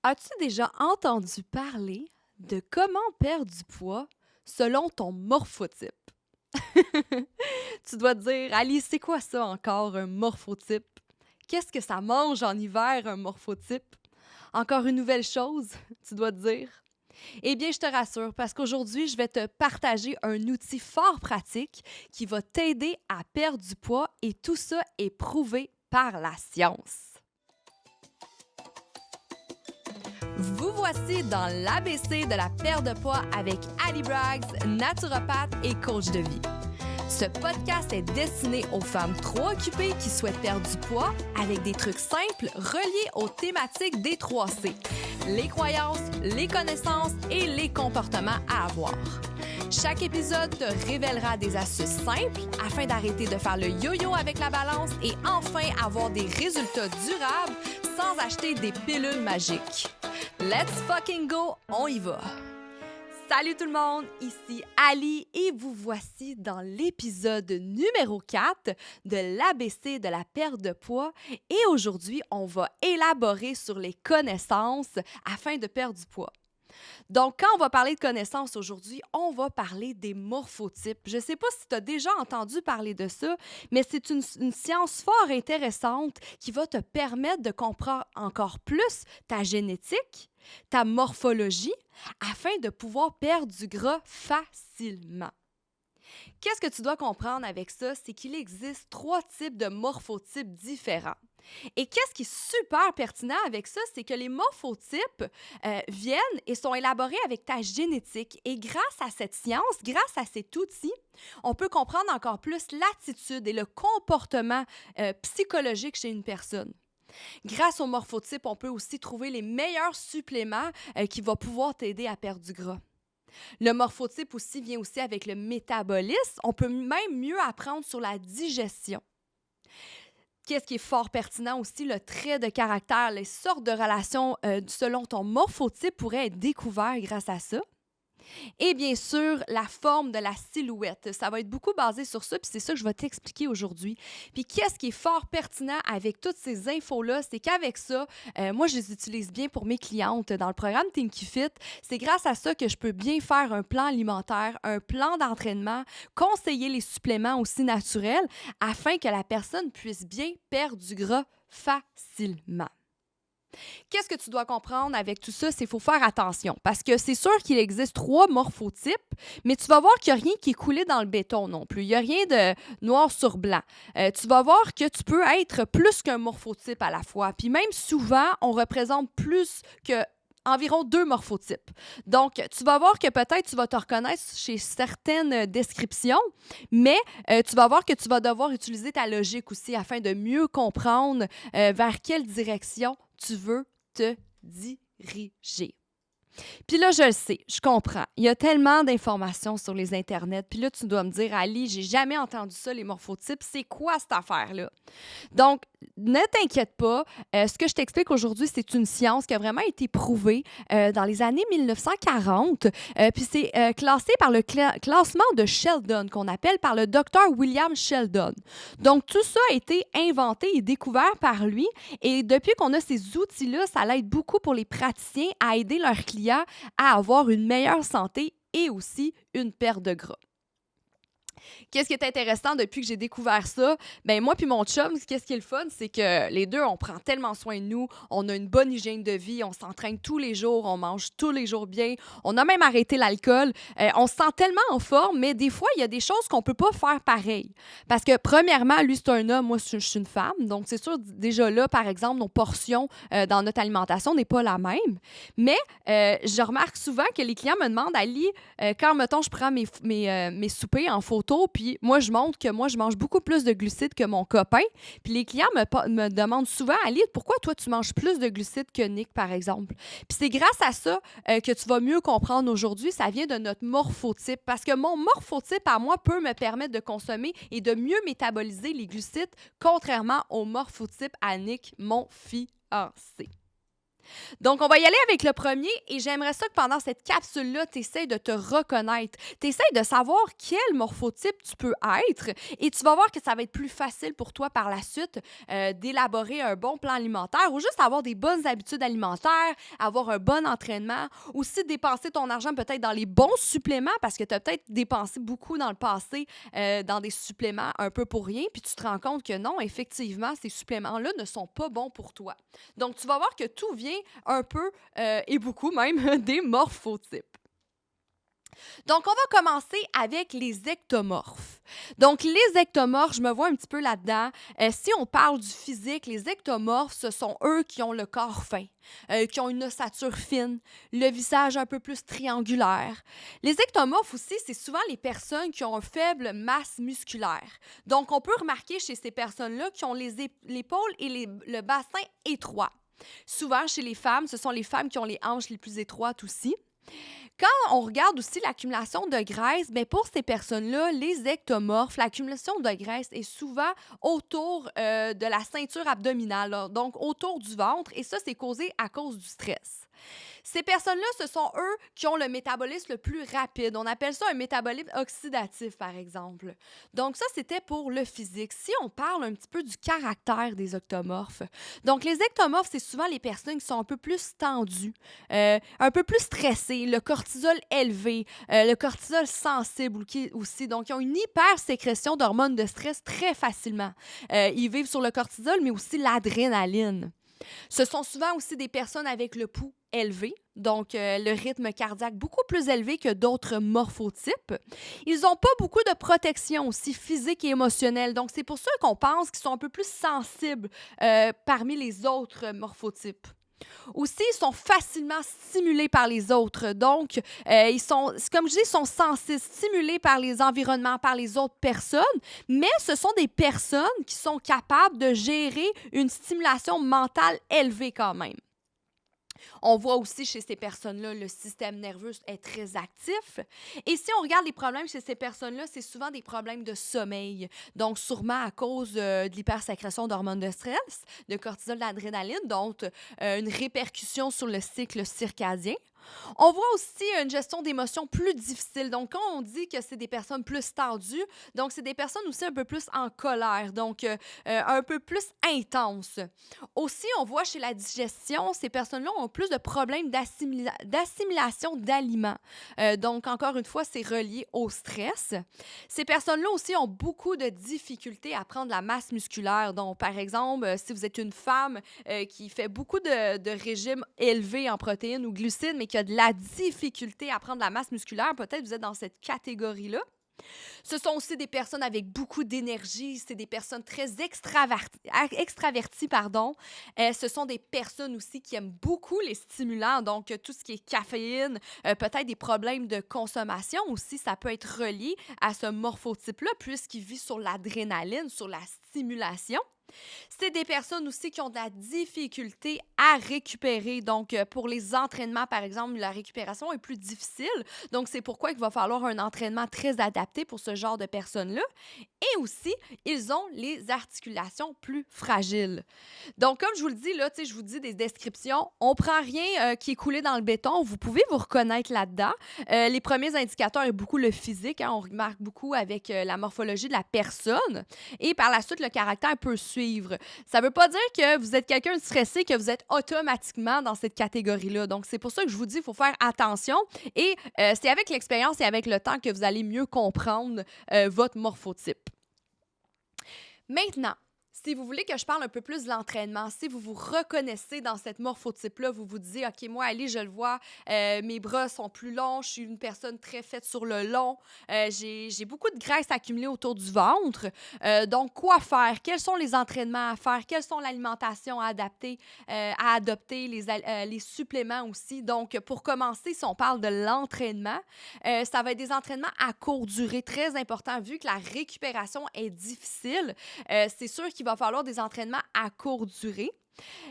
As-tu déjà entendu parler de comment perdre du poids selon ton morphotype? Tu dois te dire, Ali, c'est quoi ça encore un morphotype? Qu'est-ce que ça mange en hiver, un morphotype? Encore une nouvelle chose, tu dois te dire. Eh bien, je te rassure, parce qu'aujourd'hui, je vais te partager un outil fort pratique qui va t'aider à perdre du poids et tout ça est prouvé par la science. Vous voici dans l'ABC de la perte de poids avec Ali Braggs, naturopathe et coach de vie. Ce podcast est destiné aux femmes trop occupées qui souhaitent perdre du poids avec des trucs simples reliés aux thématiques des 3C, les croyances, les connaissances et les comportements à avoir. Chaque épisode te révélera des astuces simples afin d'arrêter de faire le yo-yo avec la balance et enfin avoir des résultats durables sans acheter des pilules magiques. Let's fucking go, on y va! Salut tout le monde, ici Ali et vous voici dans l'épisode numéro 4 de l'ABC de la perte de poids et aujourd'hui, on va élaborer sur les connaissances afin de perdre du poids. Donc, quand on va parler de connaissances aujourd'hui, on va parler des morphotypes. Je ne sais pas si tu as déjà entendu parler de ça, mais c'est une science fort intéressante qui va te permettre de comprendre encore plus ta génétique, ta morphologie, afin de pouvoir perdre du gras facilement. Qu'est-ce que tu dois comprendre avec ça? C'est qu'il existe 3 types de morphotypes différents. Et qu'est-ce qui est super pertinent avec ça, c'est que les morphotypes viennent et sont élaborés avec ta génétique. Et grâce à cette science, grâce à cet outil, on peut comprendre encore plus l'attitude et le comportement psychologique chez une personne. Grâce aux morphotypes, on peut aussi trouver les meilleurs suppléments qui vont pouvoir t'aider à perdre du gras. Le morphotype aussi vient aussi avec le métabolisme. On peut même mieux apprendre sur la digestion. Qu'est-ce qui est fort pertinent aussi, le trait de caractère, les sortes de relations selon ton morphotype pourraient être découvertes grâce à ça. Et bien sûr, la forme de la silhouette. Ça va être beaucoup basé sur ça, puis c'est ça que je vais t'expliquer aujourd'hui. Puis qu'est-ce qui est fort pertinent avec toutes ces infos-là, c'est qu'avec ça, moi, je les utilise bien pour mes clientes dans le programme Tinky Fit. C'est grâce à ça que je peux bien faire un plan alimentaire, un plan d'entraînement, conseiller les suppléments aussi naturels afin que la personne puisse bien perdre du gras facilement. Qu'est-ce que tu dois comprendre avec tout ça? C'est qu'il faut faire attention parce que c'est sûr qu'il existe 3 morphotypes, mais tu vas voir qu'il n'y a rien qui est coulé dans le béton non plus. Il n'y a rien de noir sur blanc. Tu vas voir que tu peux être plus qu'un morphotype à la fois. Puis même souvent, on représente plus que environ 2 morphotypes. Donc, tu vas voir que peut-être tu vas te reconnaître chez certaines descriptions, mais tu vas voir que tu vas devoir utiliser ta logique aussi afin de mieux comprendre vers quelle direction tu veux te diriger. Puis là, je le sais, je comprends. Il y a tellement d'informations sur les internets. Puis là, tu dois me dire, Ali, j'ai jamais entendu ça, les morphotypes. C'est quoi cette affaire-là? Donc, ne t'inquiète pas. Ce que je t'explique aujourd'hui, c'est une science qui a vraiment été prouvée dans les années 1940. Puis c'est classé par le classement de Sheldon, qu'on appelle par le docteur William Sheldon. Donc, tout ça a été inventé et découvert par lui. Et depuis qu'on a ces outils-là, ça l'aide beaucoup pour les praticiens à aider leurs clients à avoir une meilleure santé et aussi une perte de gras. Qu'est-ce qui est intéressant depuis que j'ai découvert ça? Ben moi puis mon chum, qu'est-ce qui est le fun, c'est que les deux, on prend tellement soin de nous, on a une bonne hygiène de vie, on s'entraîne tous les jours, on mange tous les jours bien, on a même arrêté l'alcool, on se sent tellement en forme, mais des fois, il y a des choses qu'on peut pas faire pareil. Parce que premièrement, lui, c'est un homme, moi, je suis une femme, donc c'est sûr, déjà là, par exemple, nos portions dans notre alimentation n'est pas la même, mais je remarque souvent que les clients me demandent, Ali, quand, mettons, je prends mes soupers en photo, puis moi, je montre que moi, je mange beaucoup plus de glucides que mon copain. Puis les clients me demandent souvent, Ali, pourquoi toi, tu manges plus de glucides que Nick, par exemple? Puis c'est grâce à ça que tu vas mieux comprendre aujourd'hui. Ça vient de notre morphotype. Parce que mon morphotype, à moi, peut me permettre de consommer et de mieux métaboliser les glucides, contrairement au morphotype à Nick, mon fiancé. Donc, on va y aller avec le premier et j'aimerais ça que pendant cette capsule-là, tu essaies de te reconnaître. Tu essaies de savoir quel morphotype tu peux être et tu vas voir que ça va être plus facile pour toi par la suite d'élaborer un bon plan alimentaire ou juste avoir des bonnes habitudes alimentaires, avoir un bon entraînement, aussi dépenser ton argent peut-être dans les bons suppléments parce que tu as peut-être dépensé beaucoup dans le passé dans des suppléments un peu pour rien, puis tu te rends compte que non, effectivement, ces suppléments-là ne sont pas bons pour toi. Donc, tu vas voir que tout vient un peu et beaucoup même des morphotypes. Donc, on va commencer avec les ectomorphes. Donc, les ectomorphes, je me vois un petit peu là-dedans. Si on parle du physique, les ectomorphes, ce sont eux qui ont le corps fin, qui ont une ossature fine, le visage un peu plus triangulaire. Les ectomorphes aussi, c'est souvent les personnes qui ont une faible masse musculaire. Donc, on peut remarquer chez ces personnes-là qui ont l'épaule et le bassin étroits. Souvent, chez les femmes, ce sont les femmes qui ont les hanches les plus étroites aussi. Quand on regarde aussi l'accumulation de graisse, bien pour ces personnes-là, les ectomorphes, l'accumulation de graisse est souvent autour de la ceinture abdominale, là, donc autour du ventre, et ça, c'est causé à cause du stress. Ces personnes-là, ce sont eux qui ont le métabolisme le plus rapide. On appelle ça un métabolisme oxydatif, par exemple. Donc ça, c'était pour le physique. Si on parle un petit peu du caractère des ectomorphes, donc les ectomorphes, c'est souvent les personnes qui sont un peu plus tendues, un peu plus stressées, le cortisol élevé, le cortisol sensible aussi. Donc, ils ont une hypersécrétion d'hormones de stress très facilement. Ils vivent sur le cortisol, mais aussi l'adrénaline. Ce sont souvent aussi des personnes avec le pouls élevé, donc le rythme cardiaque beaucoup plus élevé que d'autres morphotypes. Ils n'ont pas beaucoup de protection aussi physique et émotionnelle, donc c'est pour ça qu'on pense qu'ils sont un peu plus sensibles parmi les autres morphotypes. Aussi, ils sont facilement stimulés par les autres. Donc, comme je dis, ils sont sensibles, stimulés par les environnements, par les autres personnes, mais ce sont des personnes qui sont capables de gérer une stimulation mentale élevée quand même. On voit aussi chez ces personnes-là, le système nerveux est très actif. Et si on regarde les problèmes chez ces personnes-là, c'est souvent des problèmes de sommeil. Donc, sûrement à cause de l'hypersécrétion d'hormones de stress, de cortisol, d'adrénaline, donc une répercussion sur le cycle circadien. On voit aussi une gestion d'émotions plus difficile. Donc, quand on dit que c'est des personnes plus tendues, donc c'est des personnes aussi un peu plus en colère, donc un peu plus intenses. Aussi, on voit chez la digestion, ces personnes-là ont plus de problèmes d'assimilation d'aliments. Donc, encore une fois, c'est relié au stress. Ces personnes-là aussi ont beaucoup de difficultés à prendre la masse musculaire. Donc, par exemple, si vous êtes une femme qui fait beaucoup de régimes élevés en protéines ou glucides, mais qui a de la difficulté à prendre la masse musculaire, peut-être vous êtes dans cette catégorie-là. Ce sont aussi des personnes avec beaucoup d'énergie, c'est des personnes très extraverties. Ce sont des personnes aussi qui aiment beaucoup les stimulants, donc tout ce qui est caféine, peut-être des problèmes de consommation aussi, ça peut être relié à ce morphotype-là, puisqu'il vit sur l'adrénaline, sur la stimulation. C'est des personnes aussi qui ont de la difficulté à récupérer. Donc, pour les entraînements, par exemple, la récupération est plus difficile. Donc, c'est pourquoi il va falloir un entraînement très adapté pour ce genre de personnes-là. Et aussi, ils ont les articulations plus fragiles. Donc, comme je vous le dis, là, je vous dis des descriptions. On ne prend rien qui est coulé dans le béton. Vous pouvez vous reconnaître là-dedans. Les premiers indicateurs est beaucoup le physique. On remarque beaucoup avec la morphologie de la personne. Et par la suite, le caractère peut suivre. Ça ne veut pas dire que vous êtes quelqu'un de stressé, que vous êtes automatiquement dans cette catégorie-là. Donc, c'est pour ça que je vous dis qu'il faut faire attention. Et c'est avec l'expérience et avec le temps que vous allez mieux comprendre votre morphotype. Maintenant, si vous voulez que je parle un peu plus de l'entraînement, si vous vous reconnaissez dans cette morphotype-là, vous vous dites « OK, moi, Ali, je le vois, mes bras sont plus longs, je suis une personne très faite sur le long, j'ai beaucoup de graisse accumulée autour du ventre. Donc, quoi faire? Quels sont les entraînements à faire? Quelle sont l'alimentation à adopter, les suppléments aussi? Donc, pour commencer, si on parle de l'entraînement, ça va être des entraînements à courte durée, très important, vu que la récupération est difficile. C'est sûr qu'il va falloir des entraînements à courte durée.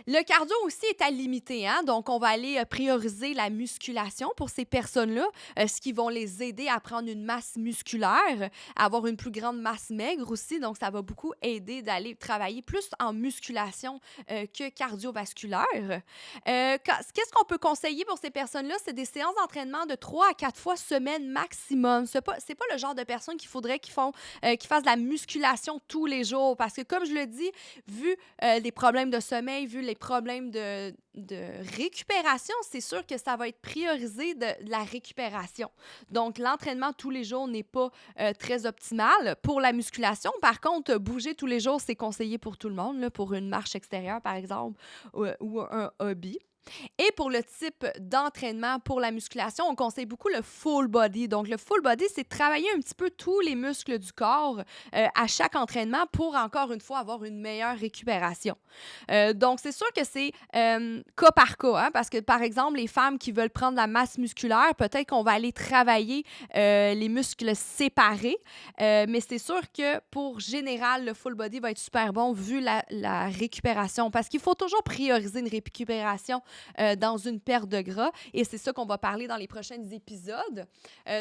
Le cardio aussi est à limiter, hein? Donc, on va aller prioriser la musculation pour ces personnes-là, ce qui vont les aider à prendre une masse musculaire, à avoir une plus grande masse maigre aussi. Donc, ça va beaucoup aider d'aller travailler plus en musculation que cardiovasculaire. Qu'est-ce qu'on peut conseiller pour ces personnes-là? C'est des séances d'entraînement de 3 à 4 fois semaine maximum. C'est pas le genre de personnes qu'il faudrait qu'ils fassent de la musculation tous les jours parce que, comme je le dis, vu les problèmes de sommeil, vu les problèmes de récupération, c'est sûr que ça va être priorisé de la récupération. Donc, l'entraînement tous les jours n'est pas très optimal pour la musculation. Par contre, bouger tous les jours, c'est conseillé pour tout le monde, là, pour une marche extérieure, par exemple, ou un hobby. Et pour le type d'entraînement pour la musculation, on conseille beaucoup le full body. Donc, le full body, c'est travailler un petit peu tous les muscles du corps à chaque entraînement pour, encore une fois, avoir une meilleure récupération. Donc, c'est sûr que c'est cas par cas, hein, parce que, par exemple, les femmes qui veulent prendre la masse musculaire, peut-être qu'on va aller travailler les muscles séparés, mais c'est sûr que, pour général, le full body va être super bon vu la récupération, parce qu'il faut toujours prioriser une récupération dans une perte de gras. Et c'est ça qu'on va parler dans les prochains épisodes.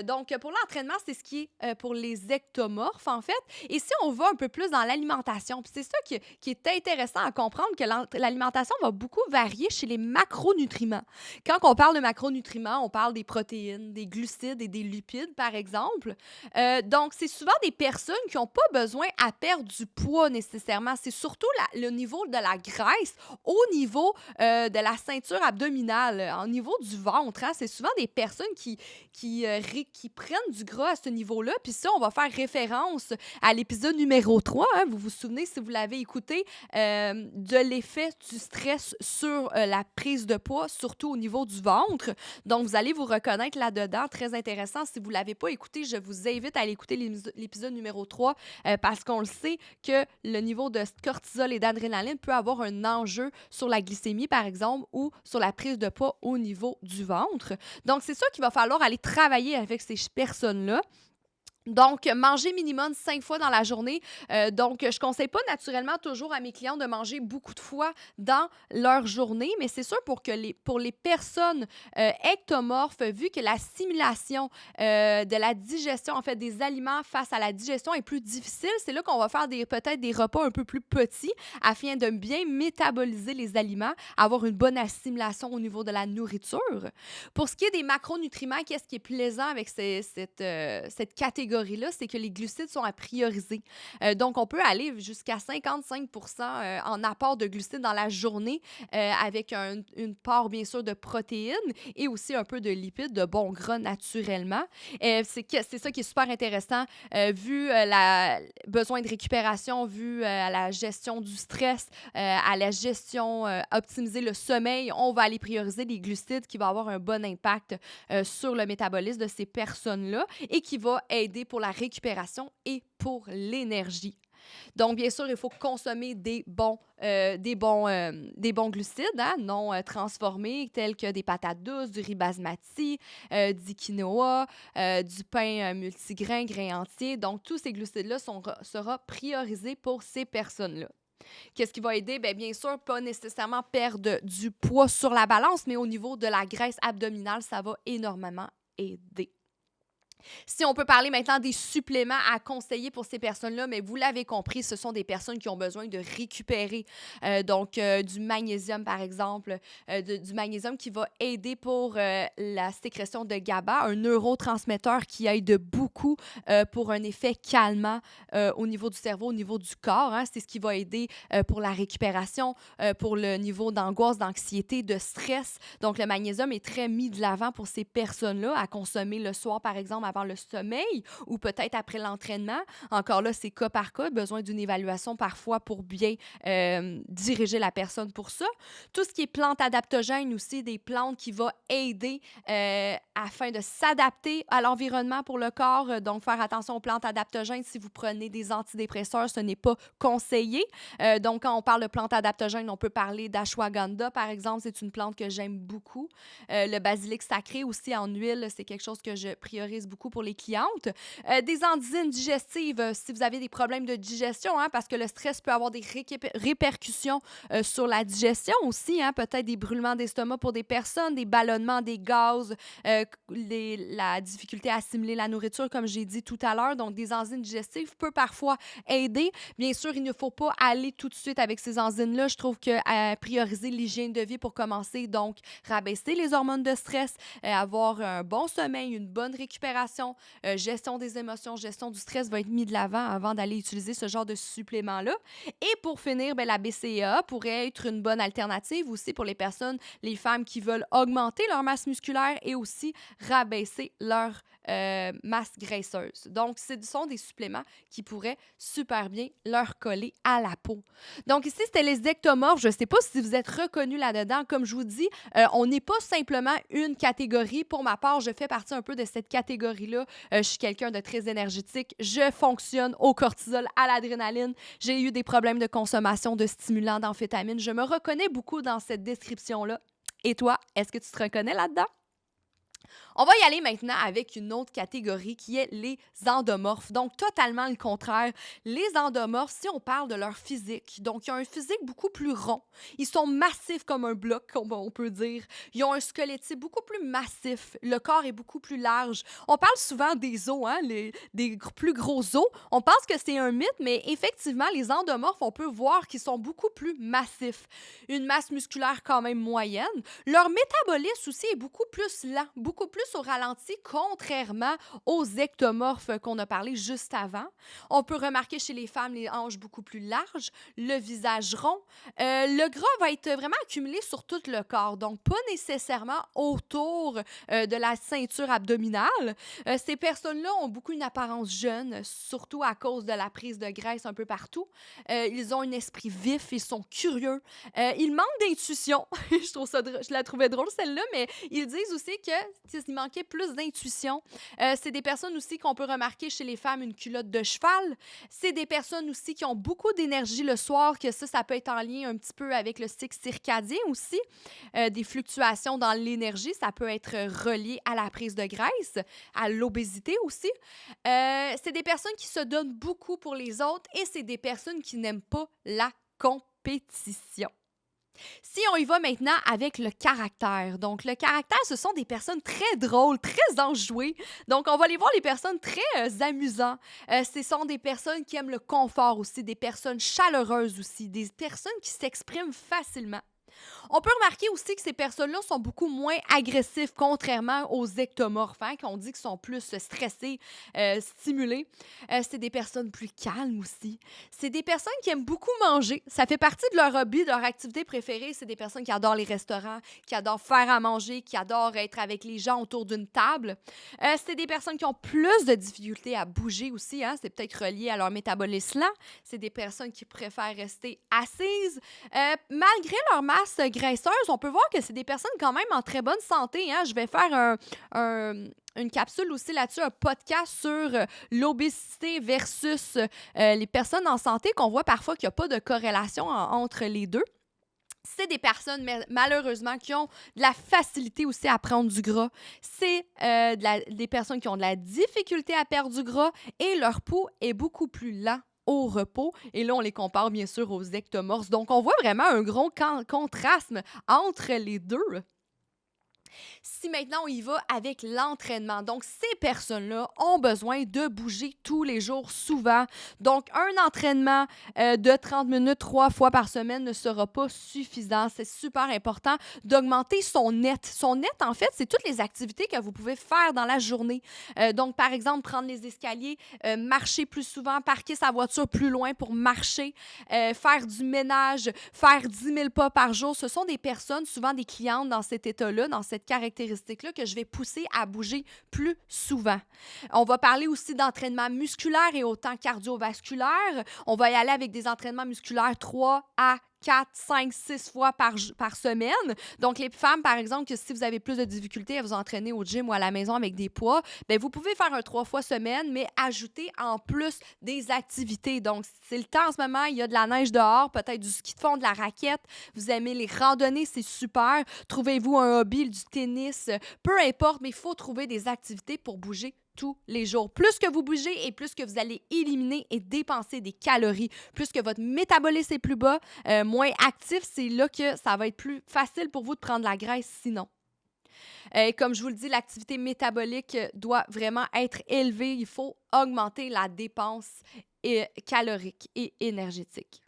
Donc, pour l'entraînement, c'est ce qui est pour les ectomorphes, en fait. Et si on va un peu plus dans l'alimentation, puis c'est ça qui est intéressant à comprendre, que l'alimentation va beaucoup varier chez les macronutriments. Quand on parle de macronutriments, on parle des protéines, des glucides et des lipides, par exemple. Donc, c'est souvent des personnes qui n'ont pas besoin à perdre du poids nécessairement. C'est surtout le niveau de la graisse au niveau de la ceinture abdominale, au niveau du ventre. Hein? C'est souvent des personnes qui prennent du gras à ce niveau-là. Puis ça, on va faire référence à l'épisode numéro 3. Hein? Vous vous souvenez, si vous l'avez écouté, de l'effet du stress sur la prise de poids, surtout au niveau du ventre. Donc, vous allez vous reconnaître là-dedans. Très intéressant. Si vous ne l'avez pas écouté, je vous invite à aller écouter l'épisode numéro 3 parce qu'on le sait que le niveau de cortisol et d'adrénaline peut avoir un enjeu sur la glycémie, par exemple, ou sur la prise de poids au niveau du ventre. Donc, c'est ça qu'il va falloir aller travailler avec ces personnes-là. Donc, manger minimum 5 fois dans la journée. Donc, je ne conseille pas naturellement toujours à mes clients de manger beaucoup de fois dans leur journée, mais c'est sûr pour les personnes ectomorphes, vu que l'assimilation de la digestion, en fait, des aliments face à la digestion est plus difficile, c'est là qu'on va faire peut-être des repas un peu plus petits afin de bien métaboliser les aliments, avoir une bonne assimilation au niveau de la nourriture. Pour ce qui est des macronutriments, qu'est-ce qui est plaisant avec cette catégorie là, c'est que les glucides sont à prioriser. Donc, on peut aller jusqu'à 55% en apport de glucides dans la journée avec une part, bien sûr, de protéines et aussi un peu de lipides, de bons gras naturellement. C'est ça qui est super intéressant vu le besoin de récupération, vu à la gestion du stress, à la gestion, optimiser le sommeil. On va aller prioriser les glucides qui vont avoir un bon impact sur le métabolisme de ces personnes-là et qui va aider pour la récupération et pour l'énergie. Donc, bien sûr, il faut consommer des bons glucides, hein, non transformés, tels que des patates douces, du riz basmati, du quinoa, du pain multigrain, grain entier. Donc, tous ces glucides-là sera priorisés pour ces personnes-là. Qu'est-ce qui va aider? Bien sûr, pas nécessairement perdre du poids sur la balance, mais au niveau de la graisse abdominale, ça va énormément aider. Si on peut parler maintenant des suppléments à conseiller pour ces personnes-là, mais vous l'avez compris, ce sont des personnes qui ont besoin de récupérer. Donc, du magnésium, par exemple, du magnésium qui va aider pour la sécrétion de GABA, un neurotransmetteur qui aide beaucoup pour un effet calmant au niveau du cerveau, au niveau du corps. Hein. C'est ce qui va aider pour la récupération, pour le niveau d'angoisse, d'anxiété, de stress. Donc, le magnésium est très mis de l'avant pour ces personnes-là à consommer le soir, par exemple, avant le sommeil ou peut-être après l'entraînement. Encore là, c'est cas par cas, besoin d'une évaluation parfois pour bien diriger la personne pour ça. Tout ce qui est plantes adaptogènes aussi, des plantes qui vont aider afin de s'adapter à l'environnement pour le corps. Donc, faire attention aux plantes adaptogènes. Si vous prenez des antidépresseurs, ce n'est pas conseillé. Donc, quand on parle de plantes adaptogènes, on peut parler d'ashwagandha, par exemple. C'est une plante que j'aime beaucoup. Le basilic sacré aussi en huile, c'est quelque chose que je priorise beaucoup beaucoup pour les clientes. Des enzymes digestives, si vous avez des problèmes de digestion, hein, parce que le stress peut avoir des répercussions sur la digestion aussi, hein, peut-être des brûlements d'estomac pour des personnes, des ballonnements, des gaz, la difficulté à assimiler la nourriture, comme j'ai dit tout à l'heure. Donc, des enzymes digestives peut parfois aider. Bien sûr, il ne faut pas aller tout de suite avec ces enzymes-là. Je trouve que prioriser l'hygiène de vie pour commencer, donc rabaisser les hormones de stress, avoir un bon sommeil, une bonne récupération, gestion des émotions, gestion du stress va être mis de l'avant avant d'aller utiliser ce genre de supplément-là. Et pour finir, la BCAA pourrait être une bonne alternative aussi pour les personnes, les femmes qui veulent augmenter leur masse musculaire et aussi rabaisser leur masse graisseuse. Donc, ce sont des suppléments qui pourraient super bien leur coller à la peau. Donc, ici, c'était les ectomorphes. Je ne sais pas si vous êtes reconnus là-dedans. Comme je vous dis, on n'est pas simplement une catégorie. Pour ma part, je fais partie un peu de cette catégorie-là. Je suis quelqu'un de très énergétique. Je fonctionne au cortisol, à l'adrénaline. J'ai eu des problèmes de consommation de stimulants, d'amphétamines. Je me reconnais beaucoup dans cette description-là. Et toi, est-ce que tu te reconnais là-dedans? On va y aller maintenant avec une autre catégorie qui est les endomorphes. Donc, totalement le contraire. Les endomorphes, si on parle de leur physique, donc ils ont un physique beaucoup plus rond. Ils sont massifs comme un bloc, on peut dire. Ils ont un squelette beaucoup plus massif. Le corps est beaucoup plus large. On parle souvent des os, hein, des plus gros os. On pense que c'est un mythe, mais effectivement, les endomorphes, on peut voir qu'ils sont beaucoup plus massifs. Une masse musculaire quand même moyenne. Leur métabolisme aussi est beaucoup plus lent, beaucoup plus au ralenti, contrairement aux ectomorphes qu'on a parlé juste avant. On peut remarquer chez les femmes les hanches beaucoup plus larges, le visage rond. Le gras va être vraiment accumulé sur tout le corps, donc pas nécessairement autour de la ceinture abdominale. Ces personnes-là ont beaucoup une apparence jeune, surtout à cause de la prise de graisse un peu partout. Ils ont un esprit vif, ils sont curieux. Ils manquent d'intuition. Je la trouvais drôle celle-là, mais ils disent aussi qu'il manquait plus d'intuition. C'est des personnes aussi qu'on peut remarquer chez les femmes une culotte de cheval. C'est des personnes aussi qui ont beaucoup d'énergie le soir, que ça peut être en lien un petit peu avec le cycle circadien aussi. Des fluctuations dans l'énergie, ça peut être relié à la prise de graisse, à l'obésité aussi. C'est des personnes qui se donnent beaucoup pour les autres et c'est des personnes qui n'aiment pas la compétition. Si on y va maintenant avec le caractère. Donc, le caractère, ce sont des personnes très drôles, très enjouées. Donc, on va aller voir les personnes très amusantes. Ce sont des personnes qui aiment le confort aussi, des personnes chaleureuses aussi, des personnes qui s'expriment facilement. On peut remarquer aussi que ces personnes-là sont beaucoup moins agressives, contrairement aux ectomorphes, hein, qu'on dit qu'ils sont plus stressés, stimulés. C'est des personnes plus calmes aussi. C'est des personnes qui aiment beaucoup manger. Ça fait partie de leur hobby, de leur activité préférée. C'est des personnes qui adorent les restaurants, qui adorent faire à manger, qui adorent être avec les gens autour d'une table. C'est des personnes qui ont plus de difficultés à bouger aussi. Hein. C'est peut-être relié à leur métabolisme lent. C'est des personnes qui préfèrent rester assises. Malgré leur masse graisseuse, on peut voir que c'est des personnes quand même en très bonne santé. Hein? Je vais faire une capsule aussi là-dessus, un podcast sur l'obésité versus les personnes en santé, qu'on voit parfois qu'il n'y a pas de corrélation entre les deux. C'est des personnes, malheureusement, qui ont de la facilité aussi à prendre du gras. C'est des personnes qui ont de la difficulté à perdre du gras et leur peau est beaucoup plus lent au repos. Et là, on les compare bien sûr aux ectomorphes. Donc, on voit vraiment un gros contraste entre les deux. Si maintenant on y va avec l'entraînement, donc ces personnes-là ont besoin de bouger tous les jours souvent. Donc un entraînement de 30 minutes 3 fois par semaine ne sera pas suffisant. C'est super important d'augmenter son net. Son net, en fait, c'est toutes les activités que vous pouvez faire dans la journée. Donc par exemple, prendre les escaliers, marcher plus souvent, parquer sa voiture plus loin pour marcher, faire du ménage, faire 10 000 pas par jour. Ce sont des personnes, souvent des clientes dans cet état-là, dans cette caractéristique-là, que je vais pousser à bouger plus souvent. On va parler aussi d'entraînement musculaire et autant cardiovasculaire. On va y aller avec des entraînements musculaires 3 à 4, 5, 6 fois par semaine. Donc, les femmes, par exemple, que si vous avez plus de difficultés à vous entraîner au gym ou à la maison avec des poids, bien, vous pouvez faire un 3 fois semaine, mais ajouter en plus des activités. Donc, c'est le temps en ce moment, il y a de la neige dehors, peut-être du ski de fond, de la raquette. Vous aimez les randonnées, c'est super. Trouvez-vous un hobby, du tennis, peu importe, mais il faut trouver des activités pour bouger tous les jours. Plus que vous bougez et plus que vous allez éliminer et dépenser des calories, plus que votre métabolisme est plus bas, moins actif, c'est là que ça va être plus facile pour vous de prendre la graisse sinon. Comme je vous le dis, l'activité métabolique doit vraiment être élevée. Il faut augmenter la dépense calorique et énergétique.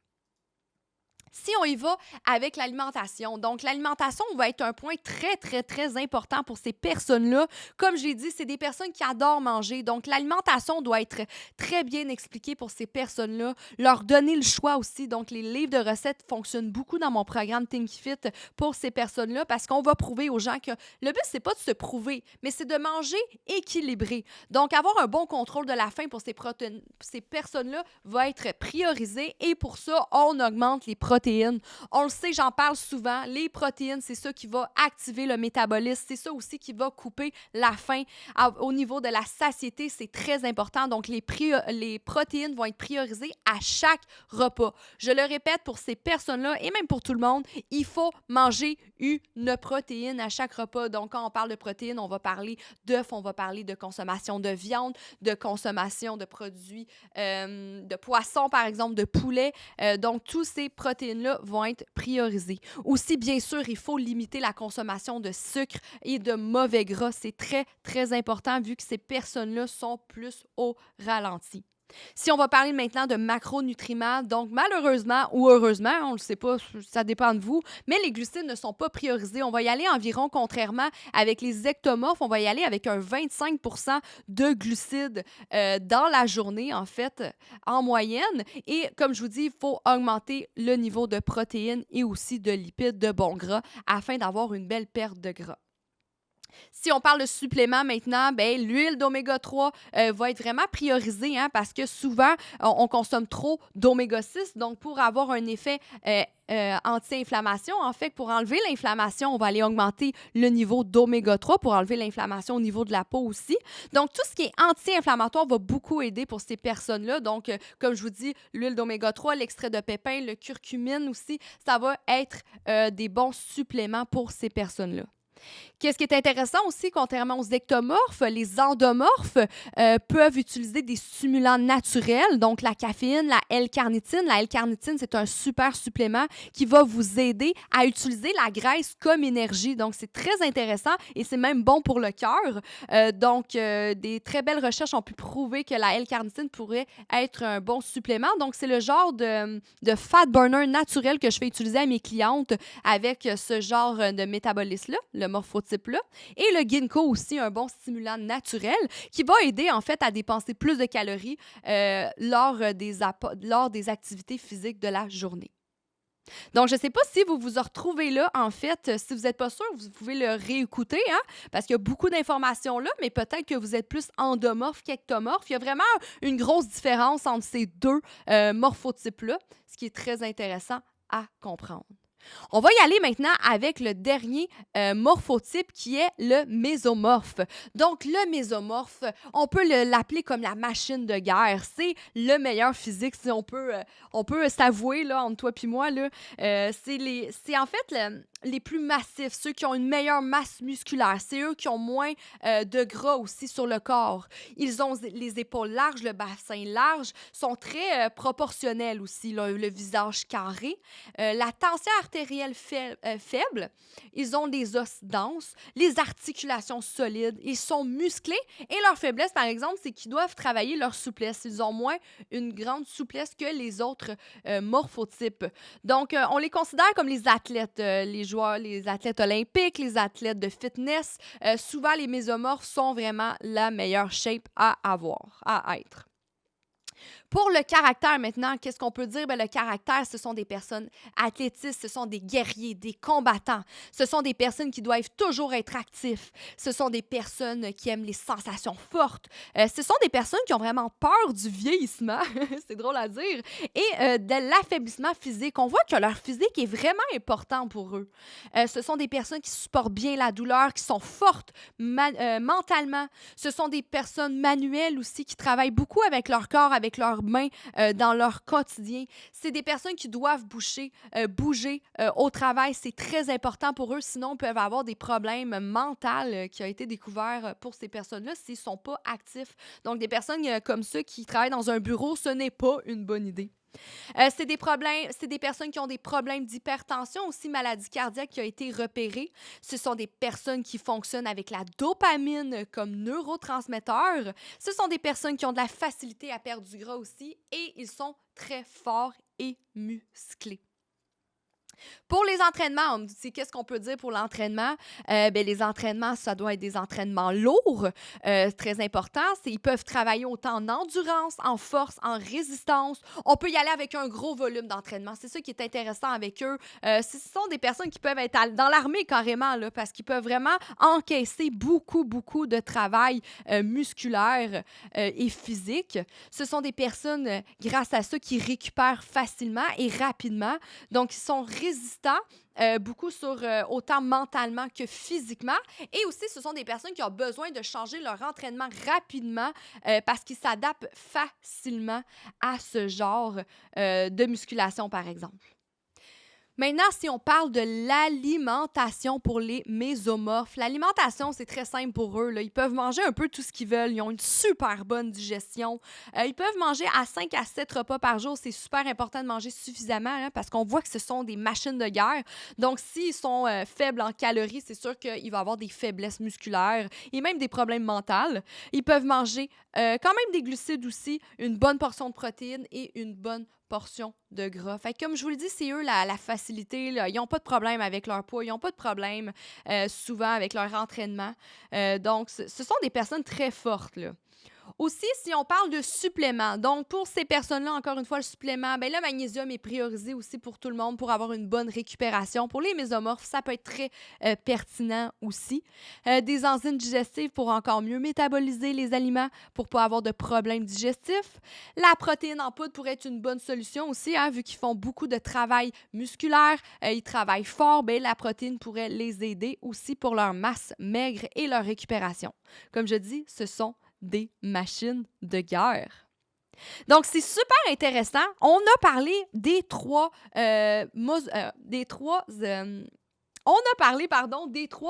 Si on y va avec l'alimentation, donc l'alimentation va être un point très, très, très important pour ces personnes-là. Comme je l'ai dit, c'est des personnes qui adorent manger, donc l'alimentation doit être très bien expliquée pour ces personnes-là, leur donner le choix aussi. Donc les livres de recettes fonctionnent beaucoup dans mon programme Think Fit pour ces personnes-là parce qu'on va prouver aux gens que le but, c'est pas de se prouver, mais c'est de manger équilibré. Donc avoir un bon contrôle de la faim pour ces personnes-là va être priorisé et pour ça, on augmente les protéines. On le sait, j'en parle souvent, les protéines, c'est ça qui va activer le métabolisme, c'est ça aussi qui va couper la faim. Au niveau de la satiété, c'est très important, donc les protéines vont être priorisées à chaque repas. Je le répète pour ces personnes-là et même pour tout le monde, il faut manger une protéine à chaque repas. Donc quand on parle de protéines, on va parler d'œufs, on va parler de consommation de viande, de consommation de produits de poisson, par exemple, de poulet. Donc tous ces protéines-là vont être priorisées. Aussi, bien sûr, il faut limiter la consommation de sucre et de mauvais gras. C'est très, très important vu que ces personnes-là sont plus au ralenti. Si on va parler maintenant de macronutriments, donc malheureusement ou heureusement, on ne le sait pas, ça dépend de vous, mais les glucides ne sont pas priorisés. On va y aller environ, contrairement avec les ectomorphes, on va y aller avec un 25 % de glucides dans la journée, en fait, en moyenne. Et comme je vous dis, il faut augmenter le niveau de protéines et aussi de lipides de bons gras afin d'avoir une belle perte de gras. Si on parle de suppléments maintenant, ben, l'huile d'oméga 3 va être vraiment priorisée parce que souvent, on consomme trop d'oméga 6. Donc, pour avoir un effet anti-inflammation, en fait, pour enlever l'inflammation, on va aller augmenter le niveau d'oméga 3 pour enlever l'inflammation au niveau de la peau aussi. Donc, tout ce qui est anti-inflammatoire va beaucoup aider pour ces personnes-là. Donc, comme je vous dis, l'huile d'oméga 3, l'extrait de pépins, le curcumine aussi, ça va être des bons suppléments pour ces personnes-là. Qu'est-ce qui est intéressant aussi, contrairement aux ectomorphes, les endomorphes peuvent utiliser des stimulants naturels, donc la caféine, la L-carnitine. La L-carnitine, c'est un super supplément qui va vous aider à utiliser la graisse comme énergie. Donc, c'est très intéressant et c'est même bon pour le cœur. Des très belles recherches ont pu prouver que la L-carnitine pourrait être un bon supplément. Donc, c'est le genre de fat burner naturel que je fais utiliser à mes clientes avec ce genre de métabolisme-là, le morphotype-là. Et le ginkgo aussi, un bon stimulant naturel qui va aider en fait à dépenser plus de calories lors des activités physiques de la journée. Donc, je ne sais pas si vous vous retrouvez là, en fait. Si vous n'êtes pas sûr, vous pouvez le réécouter, parce qu'il y a beaucoup d'informations là, mais peut-être que vous êtes plus endomorphe qu'ectomorphe. Il y a vraiment une grosse différence entre ces deux morphotypes-là, ce qui est très intéressant à comprendre. On va y aller maintenant avec le dernier morphotype qui est le mésomorphe. Donc, le mésomorphe, on peut l'appeler comme la machine de guerre. C'est le meilleur physique, si on peut s'avouer, là, entre toi et moi. Là. C'est en fait les plus massifs, ceux qui ont une meilleure masse musculaire. C'est eux qui ont moins de gras aussi sur le corps. Ils ont les épaules larges, le bassin large, sont très proportionnels aussi, là, le visage carré. La tension artérielle faible, ils ont des os denses, les articulations solides, ils sont musclés et leur faiblesse, par exemple, c'est qu'ils doivent travailler leur souplesse. Ils ont moins une grande souplesse que les autres morphotypes. Donc, on les considère comme les athlètes, les athlètes olympiques, les athlètes de fitness. Souvent, les mésomorphes sont vraiment la meilleure shape à être. Pour le caractère maintenant, qu'est-ce qu'on peut dire? Bien, le caractère, ce sont des personnes athlétistes, ce sont des guerriers, des combattants. Ce sont des personnes qui doivent toujours être actifs. Ce sont des personnes qui aiment les sensations fortes. Ce sont des personnes qui ont vraiment peur du vieillissement, c'est drôle à dire, et de l'affaiblissement physique. On voit que leur physique est vraiment important pour eux. Ce sont des personnes qui supportent bien la douleur, qui sont fortes mentalement. Ce sont des personnes manuelles aussi qui travaillent beaucoup avec leur corps, avec avec leurs mains dans leur quotidien. C'est des personnes qui doivent bouger au travail. C'est très important pour eux, sinon ils peuvent avoir des problèmes mentaux qui ont été découverts pour ces personnes-là s'ils ne sont pas actifs. Donc, des personnes comme ceux qui travaillent dans un bureau, ce n'est pas une bonne idée. C'est des personnes qui ont des problèmes d'hypertension, aussi maladie cardiaque qui a été repérée. Ce sont des personnes qui fonctionnent avec la dopamine comme neurotransmetteur. Ce sont des personnes qui ont de la facilité à perdre du gras aussi et ils sont très forts et musclés. Pour les entraînements, on me dit qu'est-ce qu'on peut dire pour l'entraînement? Les entraînements, ça doit être des entraînements lourds, très importants. Ils peuvent travailler autant en endurance, en force, en résistance. On peut y aller avec un gros volume d'entraînement. C'est ça qui est intéressant avec eux. Ce sont des personnes qui peuvent être dans l'armée carrément, là, parce qu'ils peuvent vraiment encaisser beaucoup de travail musculaire et physique. Ce sont des personnes, grâce à ça, qui récupèrent facilement et rapidement. Donc, ils sont résistants beaucoup autant mentalement que physiquement. Et aussi, ce sont des personnes qui ont besoin de changer leur entraînement rapidement parce qu'ils s'adaptent facilement à ce genre de musculation, par exemple. Maintenant, si on parle de l'alimentation pour les mésomorphes, l'alimentation, c'est très simple pour eux, là. Ils peuvent manger un peu tout ce qu'ils veulent. Ils ont une super bonne digestion. Ils peuvent manger à 5 à 7 repas par jour. C'est super important de manger suffisamment hein, parce qu'on voit que ce sont des machines de guerre. Donc, s'ils sont faibles en calories, c'est sûr qu'il va y avoir des faiblesses musculaires et même des problèmes mentaux. Ils peuvent manger quand même des glucides aussi, une bonne portion de protéines et une bonne portion de gras. Fait que comme je vous le dis, c'est eux la facilité. Là. Ils n'ont pas de problème avec leur poids. Ils n'ont pas de problème souvent avec leur entraînement. Donc, ce sont des personnes très fortes, là. Aussi, si on parle de suppléments, donc pour ces personnes-là, encore une fois, le supplément, le magnésium est priorisé aussi pour tout le monde pour avoir une bonne récupération. Pour les mésomorphes, ça peut être très pertinent aussi. Des enzymes digestives pour encore mieux métaboliser les aliments pour ne pas avoir de problèmes digestifs. La protéine en poudre pourrait être une bonne solution aussi, hein, vu qu'ils font beaucoup de travail musculaire, ils travaillent fort, la protéine pourrait les aider aussi pour leur masse maigre et leur récupération. Comme je dis, ce sont des machines de guerre. Donc, c'est super intéressant. On a parlé des trois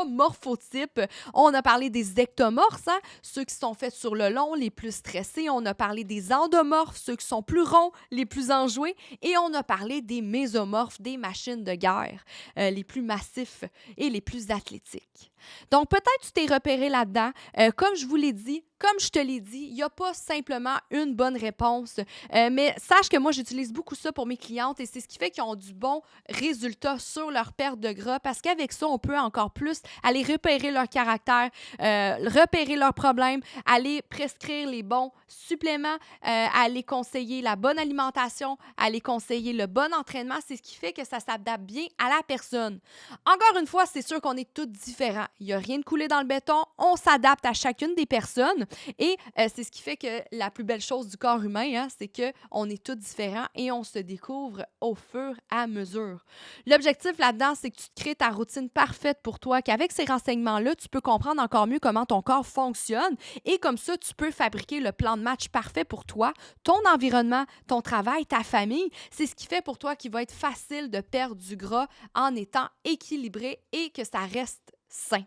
morphotypes. On a parlé des ectomorphes, hein, ceux qui sont faits sur le long, les plus stressés. On a parlé des endomorphes, ceux qui sont plus ronds, les plus enjoués. Et on a parlé des mésomorphes, des machines de guerre, les plus massifs et les plus athlétiques. Donc, peut-être tu t'es repéré là-dedans. Comme je vous l'ai dit, comme je te l'ai dit, il n'y a pas simplement une bonne réponse. Mais sache que moi, j'utilise beaucoup ça pour mes clientes et c'est ce qui fait qu'ils ont du bon résultat sur leur perte de gras parce qu'avec ça, on peut encore plus aller repérer leur caractère, repérer leurs problèmes, aller prescrire les bons suppléments, aller conseiller la bonne alimentation, aller conseiller le bon entraînement. C'est ce qui fait que ça s'adapte bien à la personne. Encore une fois, c'est sûr qu'on est tous différents. Il n'y a rien de coulé dans le béton. On s'adapte à chacune des personnes et c'est ce qui fait que la plus belle chose du corps humain, hein, c'est qu'on est tous différents et on se découvre au fur et à mesure. L'objectif là-dedans, c'est que tu te crées ta routine parfaite pour toi, qu'avec ces renseignements-là, tu peux comprendre encore mieux comment ton corps fonctionne et comme ça, tu peux fabriquer le plan de match parfait pour toi, ton environnement, ton travail, ta famille. C'est ce qui fait pour toi qu'il va être facile de perdre du gras en étant équilibré et que ça reste sain.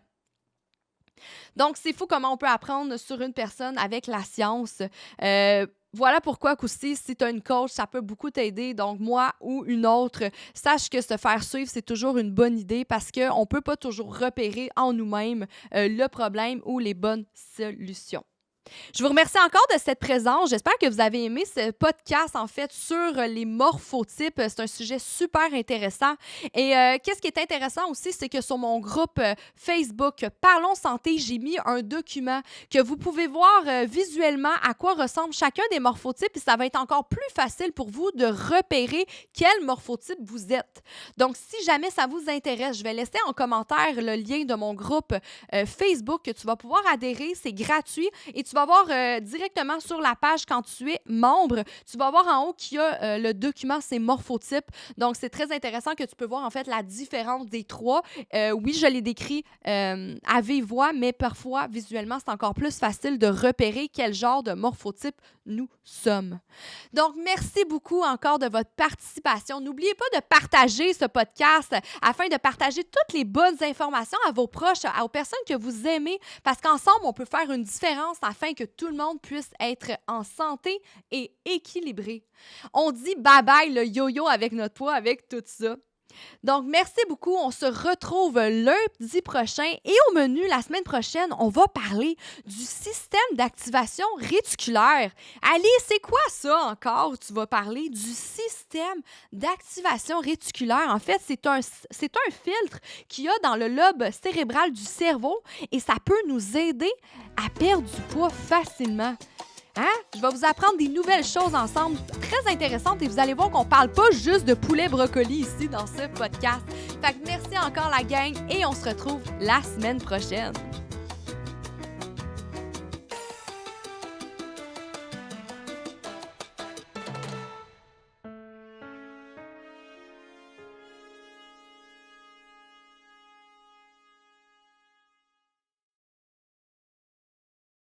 Donc, c'est fou comment on peut apprendre sur une personne avec la science. Voilà pourquoi aussi, si tu as une coach, ça peut beaucoup t'aider. Donc, moi ou une autre, sache que se faire suivre, c'est toujours une bonne idée parce qu'on ne peut pas toujours repérer en nous-mêmes le problème ou les bonnes solutions. Je vous remercie encore de cette présence. J'espère que vous avez aimé ce podcast, en fait, sur les morphotypes. C'est un sujet super intéressant. Et qu'est-ce qui est intéressant aussi, c'est que sur mon groupe Facebook Parlons Santé, j'ai mis un document que vous pouvez voir visuellement à quoi ressemble chacun des morphotypes et ça va être encore plus facile pour vous de repérer quel morphotype vous êtes. Donc, si jamais ça vous intéresse, je vais laisser en commentaire le lien de mon groupe Facebook que tu vas pouvoir adhérer. C'est gratuit et tu tu vas voir directement sur la page quand tu es membre, tu vas voir en haut qu'il y a le document, c'est morphotype. Donc, c'est très intéressant que tu peux voir en fait la différence des trois. Oui, je l'ai décrit à vive voix, mais parfois, visuellement, c'est encore plus facile de repérer quel genre de morphotype nous sommes. Donc, merci beaucoup encore de votre participation. N'oubliez pas de partager ce podcast afin de partager toutes les bonnes informations à vos proches, aux personnes que vous aimez, parce qu'ensemble, on peut faire une différence afin que tout le monde puisse être en santé et équilibré. On dit bye-bye le yo-yo avec notre poids, avec tout ça. Donc, merci beaucoup. On se retrouve lundi prochain et au menu, la semaine prochaine, on va parler du système d'activation réticulaire. Ali, c'est quoi ça encore? Tu vas parler du système d'activation réticulaire. En fait, c'est un filtre qu'il y a dans le lobe cérébral du cerveau et ça peut nous aider à perdre du poids facilement. Hein? Je vais vous apprendre des nouvelles choses ensemble, très intéressantes, et vous allez voir qu'on parle pas juste de poulet brocoli ici dans ce podcast. Fait que merci encore la gang et on se retrouve la semaine prochaine.